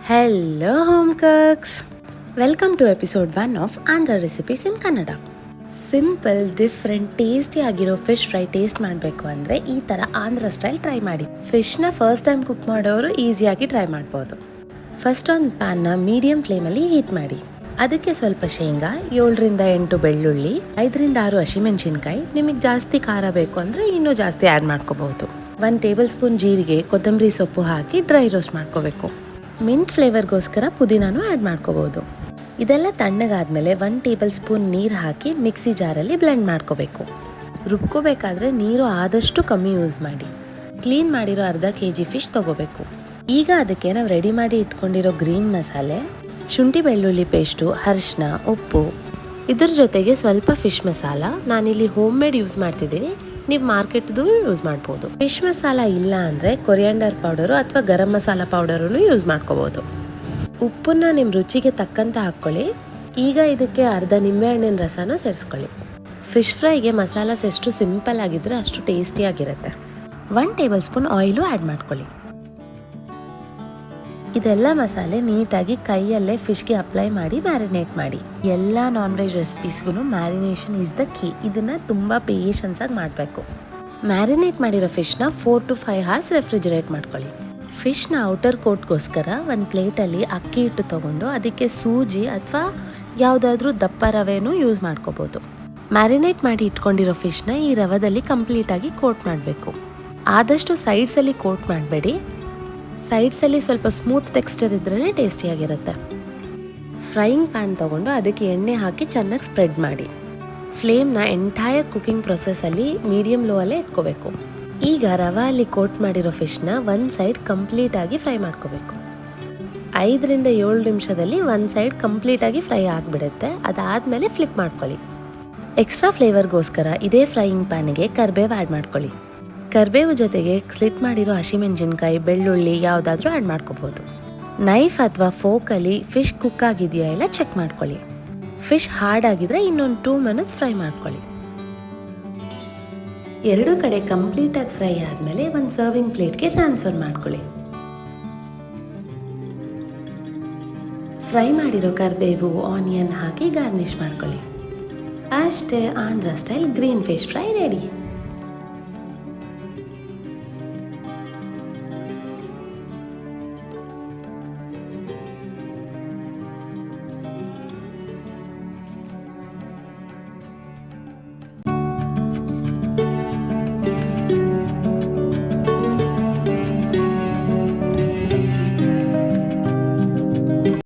Hello home cooks! Welcome to episode 1 of Andhra Recipes in Kannada. Simple different tasty ಆಗಿರೋ fish fry taste ಮಾಡಬೇಕು ಅಂದರೆ ಈ ಥರ Andhra style try ಮಾಡಿ. ಫಿಶ್ನ first time cook ಮಾಡೋರು ಈಸಿಯಾಗಿ ಟ್ರೈ ಮಾಡ್ಬೋದು. ಫಸ್ಟ್ ಒಂದು ಪ್ಯಾನ್ನ ಮೀಡಿಯಂ ಫ್ಲೇಮಲ್ಲಿ ಹೀಟ್ ಮಾಡಿ. ಅದಕ್ಕೆ ಸ್ವಲ್ಪ ಶೇಂಗಾ, 7ರಿಂದ 8 ಬೆಳ್ಳುಳ್ಳಿ, 5ರಿಂದ 6 ಹಸಿಮೆಣಸಿನ್ಕಾಯಿ. ನಿಮಗೆ ಜಾಸ್ತಿ ಖಾರ ಬೇಕು ಅಂದರೆ ಇನ್ನೂ ಜಾಸ್ತಿ ಆ್ಯಡ್ ಮಾಡ್ಕೋಬಹುದು. 1 ಟೇಬಲ್ ಸ್ಪೂನ್ ಜೀರಿಗೆ, ಕೊತ್ತಂಬರಿ ಸೊಪ್ಪು ಹಾಕಿ ಡ್ರೈ ರೋಸ್ಟ್ ಮಾಡ್ಕೋಬೇಕು. ಮಿಂಟ್ ಫ್ಲೇವರ್ಗೋಸ್ಕರ ಪುದೀನಾನು ಆ್ಯಡ್ ಮಾಡ್ಕೋಬಹುದು. ಇದೆಲ್ಲ ತಣ್ಣಗಾದ್ಮೇಲೆ 1 ಟೇಬಲ್ ಸ್ಪೂನ್ ನೀರು ಹಾಕಿ ಮಿಕ್ಸಿ ಜಾರಲ್ಲಿ ಬ್ಲೆಂಡ್ ಮಾಡ್ಕೋಬೇಕು. ರುಬ್ಕೋಬೇಕಾದ್ರೆ ನೀರು ಆದಷ್ಟು ಕಮ್ಮಿ ಯೂಸ್ ಮಾಡಿ. ಕ್ಲೀನ್ ಮಾಡಿರೋ ಅರ್ಧ kg ಫಿಶ್ ತೊಗೋಬೇಕು. ಈಗ ಅದಕ್ಕೆ ನಾವು ರೆಡಿ ಮಾಡಿ ಇಟ್ಕೊಂಡಿರೋ ಗ್ರೀನ್ ಮಸಾಲೆ, ಶುಂಠಿ ಬೆಳ್ಳುಳ್ಳಿ ಪೇಸ್ಟು, ಅರಿಶಿನ, ಉಪ್ಪು, ಇದ್ರ ಜೊತೆಗೆ ಸ್ವಲ್ಪ ಫಿಶ್ ಮಸಾಲ. ನಾನಿಲ್ಲಿ ಹೋಮ್ ಮೇಡ್ ಯೂಸ್ ಮಾಡ್ತಿದ್ದೀನಿ, ನೀವು ಮಾರ್ಕೆಟ್ದು ಯೂಸ್ ಮಾಡ್ಬೋದು. ಫಿಶ್ ಮಸಾಲ ಇಲ್ಲ ಅಂದರೆ ಕೊರಿಯಾಂಡರ್ ಪೌಡರು ಅಥವಾ ಗರಂ ಮಸಾಲ ಪೌಡರನ್ನು ಯೂಸ್ ಮಾಡ್ಕೋಬೋದು. ಉಪ್ಪನ್ನ ನಿಮ್ಮ ರುಚಿಗೆ ತಕ್ಕಂತೆ ಹಾಕ್ಕೊಳ್ಳಿ. ಈಗ ಇದಕ್ಕೆ ಅರ್ಧ ನಿಂಬೆಹಣ್ಣಿನ ರಸನೂ ಸೇರಿಸ್ಕೊಳ್ಳಿ. ಫಿಶ್ ಫ್ರೈಗೆ ಮಸಾಲಾಸ್ ಎಷ್ಟು ಸಿಂಪಲ್ ಆಗಿದ್ರೆ ಅಷ್ಟು ಟೇಸ್ಟಿಯಾಗಿರುತ್ತೆ. 1 ಟೇಬಲ್ ಸ್ಪೂನ್ ಆಯಿಲು ಆ್ಯಡ್ ಮಾಡ್ಕೊಳ್ಳಿ. ಇದೆಲ್ಲ ಮಸಾಲೆ ನೀಟಾಗಿ ಕೈಯಲ್ಲೇ ಫಿಶ್ಗೆ ಅಪ್ಲೈ ಮಾಡಿ ಮ್ಯಾರಿನೇಟ್ ಮಾಡಿ. ಎಲ್ಲ ನಾನ್ ವೆಜ್ ರೆಸಿಪೀಸ್ಗೂ ಮ್ಯಾರಿನೇಷನ್ ಇಸ್ ದ ಕೀ. ಇದನ್ನು ತುಂಬ ಪೇಷನ್ಸಾಗಿ ಮಾಡಬೇಕು. ಮ್ಯಾರಿನೇಟ್ ಮಾಡಿರೋ ಫಿಶ್ನ 4 to 5 hours ರೆಫ್ರಿಜರೇಟ್ ಮಾಡ್ಕೊಳ್ಳಿ. ಫಿಶ್ನ ಔಟರ್ ಕೋಟ್ಗೋಸ್ಕರ ಒಂದು ಪ್ಲೇಟಲ್ಲಿ ಅಕ್ಕಿ ಹಿಟ್ಟು ತೊಗೊಂಡು ಅದಕ್ಕೆ ಸೂಜಿ ಅಥವಾ ಯಾವುದಾದ್ರೂ ದಪ್ಪ ರವೆನೂ ಯೂಸ್ ಮಾಡ್ಕೋಬೋದು. ಮ್ಯಾರಿನೇಟ್ ಮಾಡಿ ಇಟ್ಕೊಂಡಿರೋ ಫಿಶ್ನ ಈ ರವದಲ್ಲಿ ಕಂಪ್ಲೀಟಾಗಿ ಕೋಟ್ ಮಾಡಬೇಕು. ಆದಷ್ಟು ಸೈಡ್ಸಲ್ಲಿ ಕೋಟ್ ಮಾಡಬೇಡಿ. ಸೈಡ್ಸಲ್ಲಿ ಸ್ವಲ್ಪ ಸ್ಮೂತ್ ಟೆಕ್ಸ್ಚರ್ ಇದ್ರೇ ಟೇಸ್ಟಿಯಾಗಿರುತ್ತೆ. ಫ್ರೈಯಿಂಗ್ ಪ್ಯಾನ್ ತೊಗೊಂಡು ಅದಕ್ಕೆ ಎಣ್ಣೆ ಹಾಕಿ ಚೆನ್ನಾಗಿ ಸ್ಪ್ರೆಡ್ ಮಾಡಿ. ಫ್ಲೇಮ್ನ ಎಂಟೈರ್ ಕುಕಿಂಗ್ ಪ್ರೊಸೆಸಲ್ಲಿ ಮೀಡಿಯಂ ಲೋ ಅಲ್ಲೇ ಇಟ್ಕೋಬೇಕು. ಈಗ ರವೆಯಲ್ಲಿ ಕೋಟ್ ಮಾಡಿರೋ ಫಿಶ್ನ ಒಂದು ಸೈಡ್ ಕಂಪ್ಲೀಟಾಗಿ ಫ್ರೈ ಮಾಡ್ಕೋಬೇಕು. 5ರಿಂದ 7 ನಿಮಿಷದಲ್ಲಿ ಒಂದು ಸೈಡ್ ಕಂಪ್ಲೀಟಾಗಿ ಫ್ರೈ ಆಗಿಬಿಡುತ್ತೆ. ಅದಾದಮೇಲೆ ಫ್ಲಿಪ್ ಮಾಡ್ಕೊಳ್ಳಿ. ಎಕ್ಸ್ಟ್ರಾ ಫ್ಲೇವರ್ಗೋಸ್ಕರ ಇದೇ ಫ್ರೈಯಿಂಗ್ ಪ್ಯಾನಿಗೆ ಕರಿಬೇವು ಆ್ಯಡ್ ಮಾಡ್ಕೊಳ್ಳಿ. ಕರಿಬೇವು ಜೊತೆಗೆ ಸ್ಲಿಟ್ ಮಾಡಿರೋ ಹಸಿಮೆಣಸಿನ್ಕಾಯಿ, ಬೆಳ್ಳುಳ್ಳಿ ಯಾವುದಾದ್ರೂ ಆ್ಯಡ್ ಮಾಡ್ಕೋಬೋದು. ನೈಫ್ ಅಥವಾ ಫೋಕಲ್ಲಿ ಫಿಶ್ ಕುಕ್ ಆಗಿದೆಯಾ ಇಲ್ಲ ಚೆಕ್ ಮಾಡ್ಕೊಳ್ಳಿ. ಫಿಶ್ ಹಾರ್ಡ್ ಆಗಿದ್ರೆ ಇನ್ನೊಂದು 2 minutes ಫ್ರೈ ಮಾಡ್ಕೊಳ್ಳಿ. 2 ಕಡೆ ಕಂಪ್ಲೀಟಾಗಿ ಫ್ರೈ ಆದಮೇಲೆ ಒಂದು ಸರ್ವಿಂಗ್ ಪ್ಲೇಟ್ಗೆ ಟ್ರಾನ್ಸ್ಫರ್ ಮಾಡ್ಕೊಳ್ಳಿ. ಫ್ರೈ ಮಾಡಿರೋ ಕರಿಬೇವು, ಆನಿಯನ್ ಹಾಕಿ ಗಾರ್ನಿಷ್ ಮಾಡ್ಕೊಳ್ಳಿ. ಅಷ್ಟೇ, Andhra style green fish fry ready.